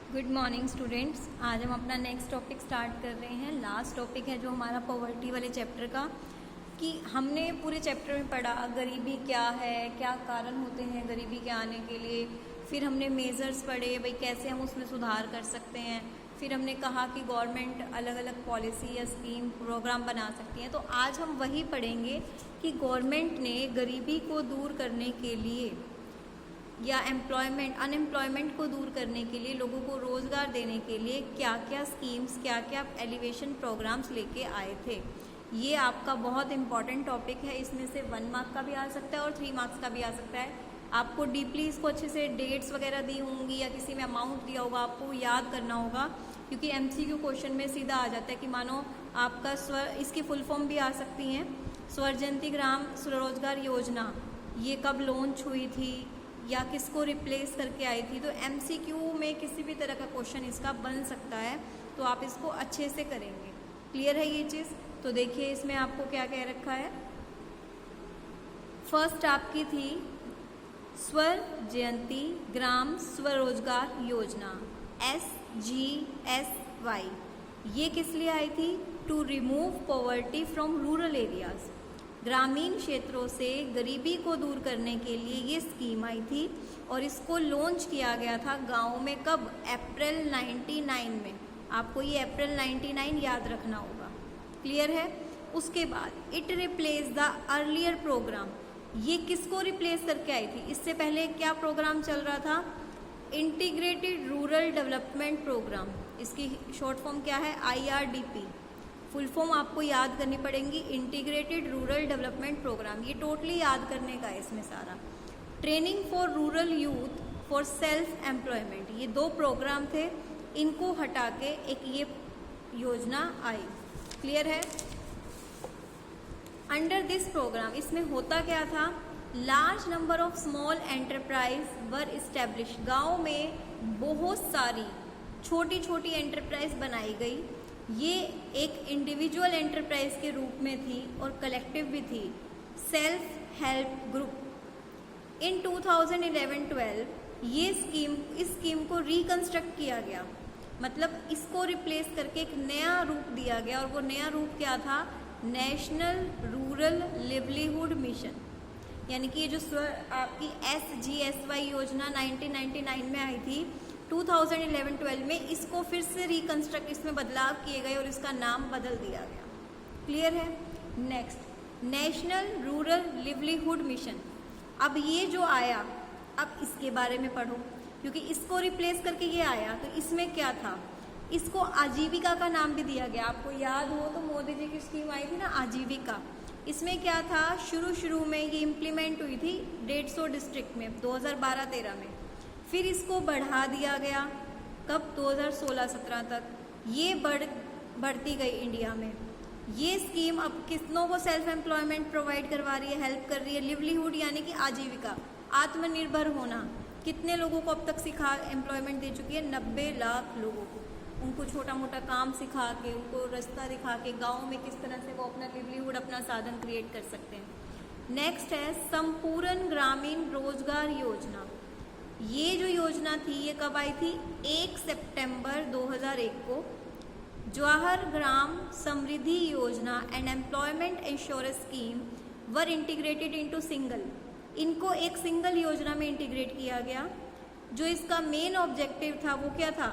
Good morning students. आज हम अपना नेक्स्ट टॉपिक स्टार्ट कर रहे हैं। लास्ट टॉपिक है जो हमारा पॉवर्टी वाले चैप्टर का, कि हमने पूरे चैप्टर में पढ़ा गरीबी क्या है, क्या कारण होते हैं गरीबी के आने के लिए। फिर हमने मेजर्स पढ़े, भाई कैसे हम उसमें सुधार कर सकते हैं। फिर हमने कहा कि गवर्नमेंट अलग अलग पॉलिसी या स्कीम प्रोग्राम बना सकती है। तो आज हम वही पढ़ेंगे कि गवर्नमेंट ने गरीबी को दूर करने के लिए या अनएम्प्लॉयमेंट को दूर करने के लिए, लोगों को रोज़गार देने के लिए क्या क्या स्कीम्स, क्या क्या एलिवेशन प्रोग्राम्स लेके आए थे। ये आपका बहुत इंपॉर्टेंट टॉपिक है। इसमें से 1 मार्क का भी आ सकता है और 3 मार्क्स का भी आ सकता है। आपको डीपली इसको अच्छे से डेट्स वगैरह दी होंगी या किसी में अमाउंट दिया होगा, आपको याद करना होगा, क्योंकि MCQ क्वेश्चन में सीधा आ जाता है कि मानो आपका इसकी फुल फॉर्म भी आ सकती हैं। स्वरजयंती ग्राम स्वरोजगार योजना ये कब लॉन्च हुई थी या किसको रिप्लेस करके आई थी। तो MCQ में किसी भी तरह का क्वेश्चन इसका बन सकता है, तो आप इसको अच्छे से करेंगे। क्लियर है ये चीज़? तो देखिए इसमें आपको क्या कह रखा है। फर्स्ट आपकी थी स्वर जयंती ग्राम स्वरोजगार योजना SGSY। ये किस लिए आई थी? To remove poverty from rural areas. ग्रामीण क्षेत्रों से गरीबी को दूर करने के लिए ये स्कीम आई थी और इसको लॉन्च किया गया था गाँव में। कब? अप्रैल 99 में। आपको ये अप्रैल 99 याद रखना होगा। क्लियर है? उसके बाद it replace the earlier programme. ये किसको रिप्लेस करके आई थी? इससे पहले क्या प्रोग्राम चल रहा था? Integrated rural development programme. इसकी शॉर्ट फॉर्म क्या है? IRDP। फुल फॉर्म आपको याद करनी पड़ेगी, इंटीग्रेटेड रूरल डेवलपमेंट प्रोग्राम। ये टोटली याद करने का है इसमें सारा। Training for rural youth for self employment, ये 2 प्रोग्राम थे। इनको हटा के एक ये योजना आई। क्लियर है? अंडर दिस प्रोग्राम इसमें होता क्या था? Large number of small enterprise were establish. गाँव में बहुत सारी छोटी छोटी एंटरप्राइज बनाई गई। ये एक इंडिविजुअल एंटरप्राइज के रूप में थी और कलेक्टिव भी थी। Self help group. इन 2011-12 इस स्कीम को रिकंस्ट्रक्ट किया गया, मतलब इसको रिप्लेस करके एक नया रूप दिया गया। और वो नया रूप क्या था? National rural livelihood mission. यानी कि ये जो आपकी SGSY योजना 1999 में आई थी, 2011-12 में इसको फिर से रिकंस्ट्रक्ट, इसमें बदलाव किए गए और इसका नाम बदल दिया गया। क्लियर है? Next, national rural livelihood mission. अब ये जो आया, अब इसके बारे में पढ़ो, क्योंकि इसको रिप्लेस करके ये आया। तो इसमें क्या था? इसको आजीविका का नाम भी दिया गया। आपको याद हो तो मोदी जी की स्कीम आई थी ना, आजीविका। इसमें क्या था? शुरू में ये इम्प्लीमेंट हुई थी 150 डिस्ट्रिक्ट में 2012-13 में। फिर इसको बढ़ा दिया गया। कब? 2016-17 तक। ये बढ़ती गई इंडिया में। ये स्कीम अब कितनों को सेल्फ एम्प्लॉयमेंट प्रोवाइड करवा रही है, हेल्प कर रही है। लिवलीहुड यानी कि आजीविका, आत्मनिर्भर होना। कितने लोगों को अब तक सिखा एम्प्लॉयमेंट दे चुकी है? 90 लाख लोगों को। उनको छोटा मोटा काम सिखा के, उनको रास्ता दिखा के, गाँव में किस तरह से वो अपना लिवलीहुड, अपना साधन क्रिएट कर सकते हैं। नेक्स्ट है संपूर्ण ग्रामीण रोजगार योजना। ये जो योजना थी ये कब आई थी? 1 सितंबर 2001 को। जवाहर ग्राम समृद्धि योजना and employment insurance scheme were integrated into single. इनको एक सिंगल योजना में इंटीग्रेट किया गया। जो इसका मेन ऑब्जेक्टिव था वो क्या था?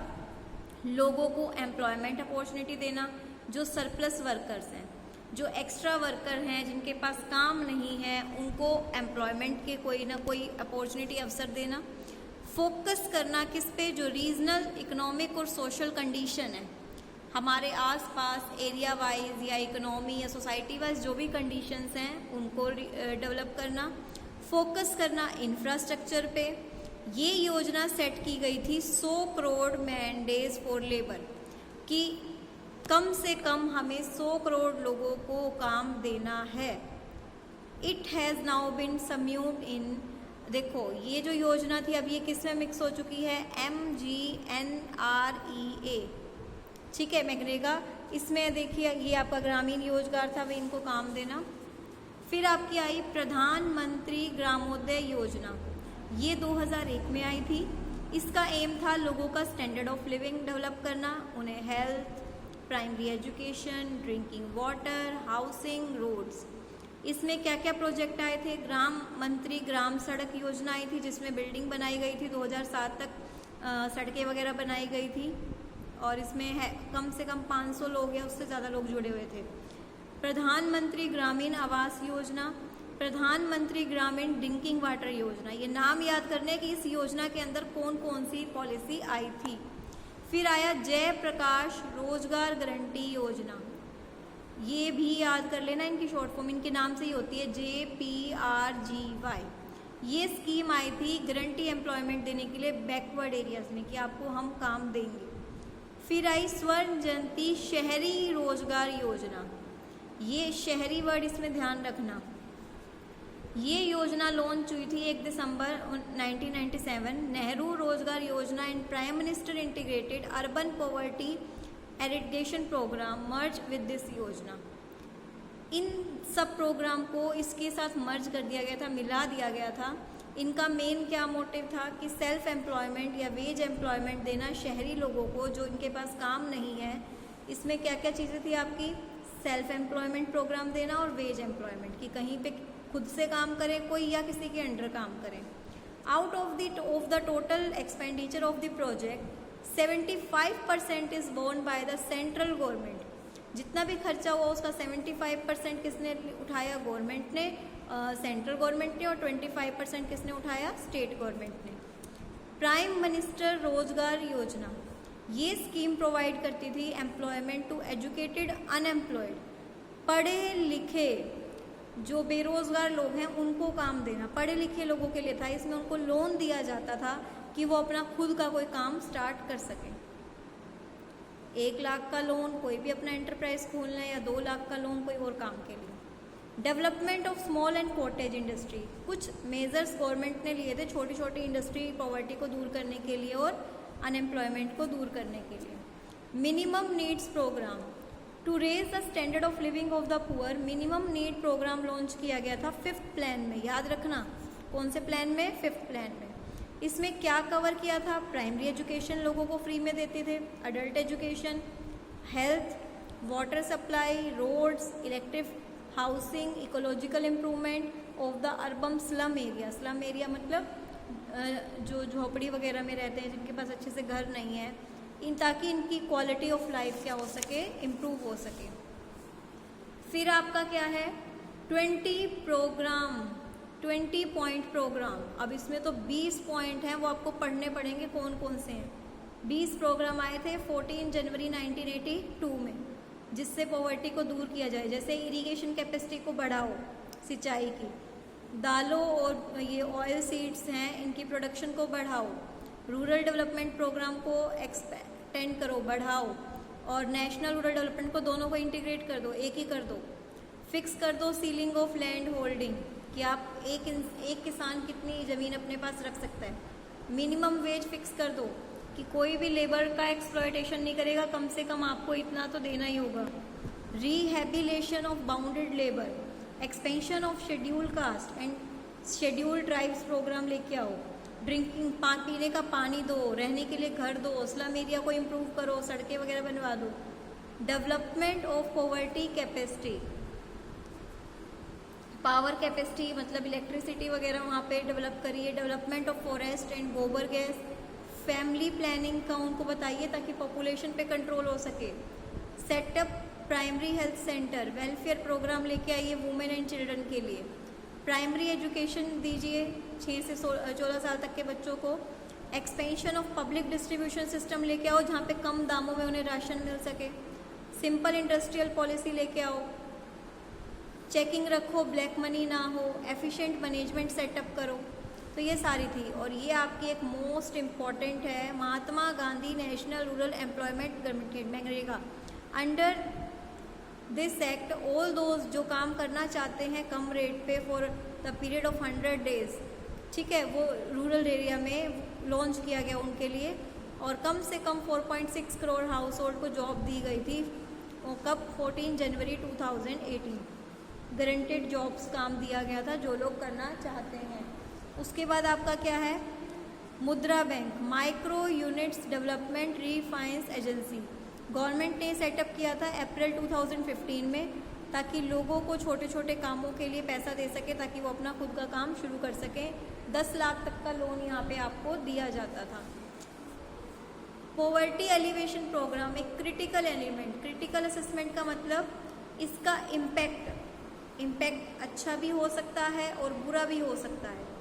लोगों को एम्प्लॉयमेंट अपॉर्चुनिटी देना। जो सरप्लस वर्कर्स हैं, जो एक्स्ट्रा वर्कर हैं, जिनके पास काम नहीं है, उनको एम्प्लॉयमेंट के कोई ना कोई अपॉर्चुनिटी, अवसर देना। फोकस करना किस पे? जो रीजनल इकोनॉमिक और सोशल कंडीशन है, हमारे आसपास एरिया वाइज या इकोनॉमी या सोसाइटी वाइज जो भी कंडीशंस हैं उनको डेवलप करना। फोकस करना इंफ्रास्ट्रक्चर पे। ये योजना सेट की गई थी 100 crore man days for labour, कि कम से कम हमें 100 करोड़ लोगों को काम देना है। इट हैज़ नाउ बिन सम्यूड इन, देखो ये जो योजना थी अब ये किस में मिक्स हो चुकी है? MGNREA। ठीक है, मनरेगा। इसमें देखिए ये आपका ग्रामीण रोजगार था, वही इनको काम देना। फिर आपकी आई प्रधानमंत्री ग्रामोदय योजना। ये 2001 में आई थी। इसका एम था लोगों का स्टैंडर्ड ऑफ लिविंग डेवलप करना, उन्हें health, primary education, drinking water, housing, roads. इसमें क्या क्या प्रोजेक्ट आए थे? ग्राम मंत्री ग्राम सड़क योजना आई थी जिसमें बिल्डिंग बनाई गई थी, 2007 तक सड़कें वगैरह बनाई गई थी, और इसमें है कम से कम 500 लोग या उससे ज़्यादा लोग जुड़े हुए थे। प्रधानमंत्री ग्रामीण आवास योजना, प्रधानमंत्री ग्रामीण ड्रिंकिंग वाटर योजना, ये नाम याद करने कि इस योजना के अंदर कौन कौन सी पॉलिसी आई थी। फिर आया जय प्रकाश रोजगार गारंटी योजना, ये भी याद कर लेना, इनकी शॉर्ट फॉर्म इनके नाम से ही होती है, JPRGY। ये स्कीम आई थी गारंटी एम्प्लॉयमेंट देने के लिए बैकवर्ड एरियाज में कि आपको हम काम देंगे। फिर आई स्वर्ण जयंती शहरी रोजगार योजना, ये शहरी वर्ड इसमें ध्यान रखना। ये योजना लॉन्च हुई थी 1 दिसंबर 1997। नेहरू रोजगार योजना and prime minister integrated urban poverty eradication programme merge with this योजना। इन सब प्रोग्राम को इसके साथ मर्ज कर दिया गया था, मिला दिया गया था। इनका मेन क्या मोटिव था कि सेल्फ एम्प्लॉयमेंट या वेज एम्प्लॉयमेंट देना शहरी लोगों को जो इनके पास काम नहीं है। इसमें क्या क्या चीज़ें थी आपकी? सेल्फ एम्प्लॉयमेंट प्रोग्राम देना और वेज एम्प्लॉयमेंट, कि कहीं पे खुद से काम करे कोई या किसी के अंडर काम करे। Out of the total expenditure of the project 75% is borne by the central government. जितना भी खर्चा हुआ उसका 75% किसने उठाया? गवर्नमेंट ने, सेंट्रल गवर्नमेंट ने, और 25% किसने उठाया? स्टेट गवर्नमेंट ने। प्राइम मिनिस्टर रोजगार योजना, ये स्कीम प्रोवाइड करती थी एम्प्लॉयमेंट टू एजुकेटेड अनएम्प्लॉयड, पढ़े लिखे जो बेरोजगार लोग हैं उनको काम देना, पढ़े लिखे लोगों के लिए था। इसमें उनको लोन दिया जाता था कि वो अपना खुद का कोई काम स्टार्ट कर सकें। 1 लाख का लोन कोई भी अपना एंटरप्राइज खोलना है, या 2 लाख का लोन कोई और काम के लिए। Development of small and cottage industry, कुछ मेजर्स गवर्नमेंट ने लिए थे छोटी छोटी इंडस्ट्री पॉवर्टी को दूर करने के लिए और अनएम्प्लॉयमेंट को दूर करने के लिए। Minimum needs programme to raise the standard of living of the poor, minimum need programme launch किया गया था 5th प्लान में। याद रखना कौन से प्लान में? 5th प्लान में। इसमें क्या कवर किया था? प्राइमरी एजुकेशन लोगों को फ्री में देते थे, adult education, health, water supply, roads, electric housing, ecological improvement of the urban slum area. Slum area मतलब जो झोपड़ी वगैरह में रहते हैं जिनके पास अच्छे से घर नहीं है, ताकि इनकी क्वालिटी ऑफ लाइफ क्या हो सके? इम्प्रूव हो सके। फिर आपका क्या है? 20 पॉइंट प्रोग्राम। अब इसमें तो 20 पॉइंट हैं, वो आपको पढ़ने पड़ेंगे कौन कौन से हैं। 20 प्रोग्राम आए थे 14 जनवरी 1982 में, जिससे पॉवर्टी को दूर किया जाए। जैसे इरिगेशन कैपेसिटी को बढ़ाओ, सिंचाई की, दालों और ये ऑयल सीड्स हैं इनकी प्रोडक्शन को बढ़ाओ, रूरल डेवलपमेंट प्रोग्राम को एक्सपेंड करो, बढ़ाओ, और नेशनल रूरल डेवलपमेंट को दोनों को इंटीग्रेट कर दो, एक ही कर दो। फिक्स कर दो सीलिंग ऑफ लैंड होल्डिंग, कि आप एक किसान कितनी ज़मीन अपने पास रख सकता है। मिनिमम वेज फिक्स कर दो कि कोई भी लेबर का एक्सप्लॉयटेशन नहीं करेगा, कम से कम आपको इतना तो देना ही होगा। Rehabilitation of bounded labour, expansion of schedule caste and schedule tribes programme लेके आओ। ड्रिंकिंग पीने का पानी दो, रहने के लिए घर दो, स्लम एरिया को इम्प्रूव करो, सड़कें वगैरह बनवा दो। Development of poverty capacity, power capacity मतलब इलेक्ट्रिसिटी वगैरह वहाँ पे डेवलप करिए। Development of forest and gobar gas, family planning का उनको बताइए ताकि पॉपुलेशन पे कंट्रोल हो सके। Set up primary health centre, welfare programme लेके आइए वुमेन एंड चिल्ड्रन के लिए। प्राइमरी एजुकेशन दीजिए 6 से 14 साल तक के बच्चों को। Expansion of public distribution system लेके आओ जहाँ पे कम दामों में उन्हें राशन मिल सके। सिंपल इंडस्ट्रियल पॉलिसी लेके आओ। चेकिंग रखो, ब्लैक मनी ना हो, एफिशिएंट मैनेजमेंट सेटअप करो। तो ये सारी थी, और ये आपकी एक मोस्ट इम्पॉर्टेंट है, Mahatma Gandhi national rural employment guarantee MNREGA. Under this act all those जो काम करना चाहते हैं कम रेट पे for the period of 100 days, ठीक है, वो रूरल एरिया में लॉन्च किया गया उनके लिए। और कम से कम 4.6 करोड़ हाउस होल्ड को जॉब दी गई थी। वो कब? 14 जनवरी 2018 गारंटेड जॉब्स काम दिया गया था जो लोग करना चाहते हैं। उसके बाद आपका क्या है? मुद्रा bank, micro units development refinance agency, government ने सेटअप किया था अप्रैल 2015 में, ताकि लोगों को छोटे छोटे कामों के लिए पैसा दे सके, ताकि वो अपना खुद का काम शुरू कर सकें। 10 लाख तक का लोन यहाँ पे आपको दिया जाता था। पॉवर्टी एलिवेशन प्रोग्राम एक क्रिटिकल एलिमेंट, क्रिटिकल असेसमेंट का मतलब इसका इम्पैक्ट अच्छा भी हो सकता है और बुरा भी हो सकता है,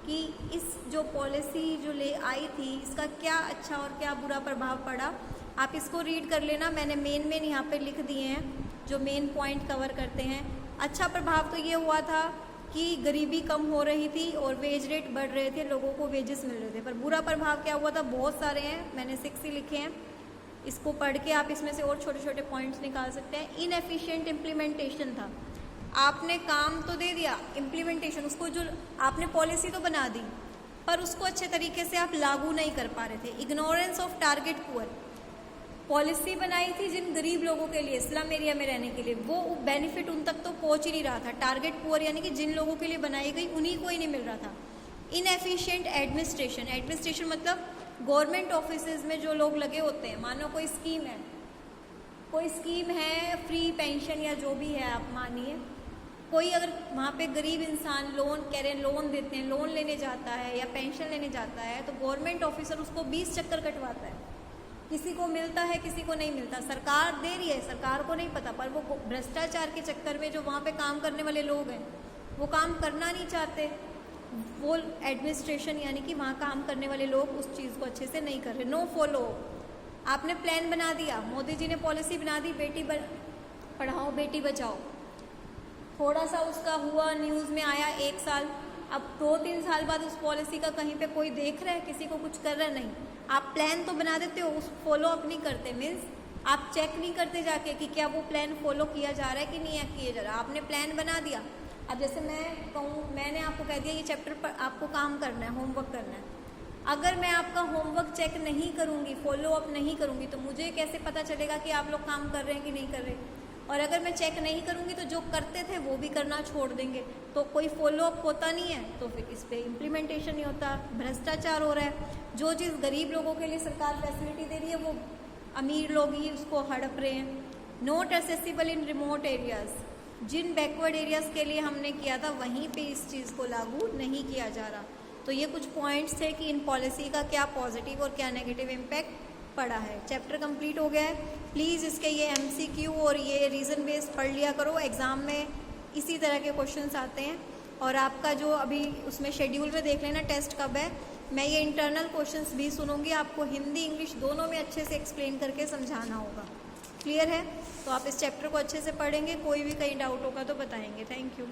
कि इस जो पॉलिसी जो ले आई थी इसका क्या अच्छा और क्या बुरा प्रभाव पड़ा। आप इसको रीड कर लेना, मैंने मेन यहाँ पे लिख दिए हैं जो मेन पॉइंट कवर करते हैं। अच्छा प्रभाव तो ये हुआ था कि गरीबी कम हो रही थी और वेज रेट बढ़ रहे थे, लोगों को वेजेस मिल रहे थे। पर बुरा प्रभाव क्या हुआ था, बहुत सारे हैं, मैंने 6 ही लिखे हैं। इसको पढ़ के आप इसमें से और छोटे छोटे पॉइंट्स निकाल सकते हैं। इनएफिशिएंट इम्प्लीमेंटेशन था, आपने काम तो दे दिया, इम्प्लीमेंटेशन उसको जो आपने पॉलिसी तो बना दी पर उसको अच्छे तरीके से आप लागू नहीं कर पा रहे थे। Ignorance of target poor, policy बनाई थी जिन गरीब लोगों के लिए, स्लम एरिया में रहने के लिए, वो बेनिफिट उन तक तो पहुंच ही नहीं रहा था। टारगेट पुअर यानी कि जिन लोगों के लिए बनाई गई उन्हीं को ही नहीं मिल रहा था। इनएफिशिएंट एडमिनिस्ट्रेशन, एडमिनिस्ट्रेशन मतलब गवर्नमेंट ऑफिसेज में जो लोग लगे होते हैं, मानो कोई स्कीम है फ्री पेंशन या जो भी है, आप मानिए कोई अगर वहाँ पे गरीब इंसान लोन कह रहे हैं, लोन देते हैं, लोन लेने जाता है या पेंशन लेने जाता है, तो गवर्नमेंट ऑफिसर उसको 20 चक्कर कटवाता है। किसी को मिलता है, किसी को नहीं मिलता, सरकार दे रही है, सरकार को नहीं पता, पर वो भ्रष्टाचार के चक्कर में जो वहाँ पे काम करने वाले लोग हैं वो काम करना नहीं चाहते। वो एडमिनिस्ट्रेशन यानी कि वहाँ काम करने वाले लोग उस चीज़ को अच्छे से नहीं कर रहे। नो फॉलो, आपने प्लान बना दिया, मोदी जी ने पॉलिसी बना दी बेटी पढ़ाओ बेटी बचाओ, थोड़ा सा उसका हुआ, न्यूज़ में आया 1 साल, अब 2-3 साल बाद उस पॉलिसी का कहीं पे कोई देख रहा है, किसी को कुछ कर रहा है, नहीं। आप प्लान तो बना देते हो, उस फॉलो अप नहीं करते, मीन्स आप चेक नहीं करते जाके कि क्या वो प्लान फॉलो किया जा रहा है कि नहीं किया जा रहा। आपने प्लान बना दिया, अब जैसे मैं कहूँ, मैंने आपको कह दिया ये चैप्टर पर आपको काम करना है, होमवर्क करना है, अगर मैं आपका होमवर्क चेक नहीं करूँगी, फॉलो अप नहीं करूँगी, तो मुझे कैसे पता चलेगा कि आप लोग काम कर रहे हैं कि नहीं कर रहे। और अगर मैं चेक नहीं करूँगी तो जो करते थे वो भी करना छोड़ देंगे, तो कोई फॉलो अप होता नहीं है, तो फिर इस पर इम्प्लीमेंटेशन नहीं होता, भ्रष्टाचार हो रहा है। जो चीज़ गरीब लोगों के लिए सरकार फैसिलिटी दे रही है वो अमीर लोग ही उसको हड़प रहे हैं। Not accessible in remote areas, जिन बैकवर्ड एरियाज़ के लिए हमने किया था वहीं पे इस चीज़ को लागू नहीं किया जा रहा। तो ये कुछ पॉइंट्स थे कि इन पॉलिसी का क्या पॉजिटिव और क्या नेगेटिव इम्पैक्ट पड़ा है। चैप्टर कंप्लीट हो गया है। प्लीज़ इसके ये MCQ और ये रीज़न बेस्ड पढ़ लिया करो, एग्ज़ाम में इसी तरह के क्वेश्चंस आते हैं। और आपका जो अभी उसमें शेड्यूल में देख लेना टेस्ट कब है, मैं ये इंटरनल क्वेश्चंस भी सुनूंगी, आपको हिंदी इंग्लिश दोनों में अच्छे से एक्सप्लेन करके समझाना होगा। क्लियर है? तो आप इस चैप्टर को अच्छे से पढ़ेंगे, कोई भी कहीं डाउट होगा तो बताएंगे। Thank you.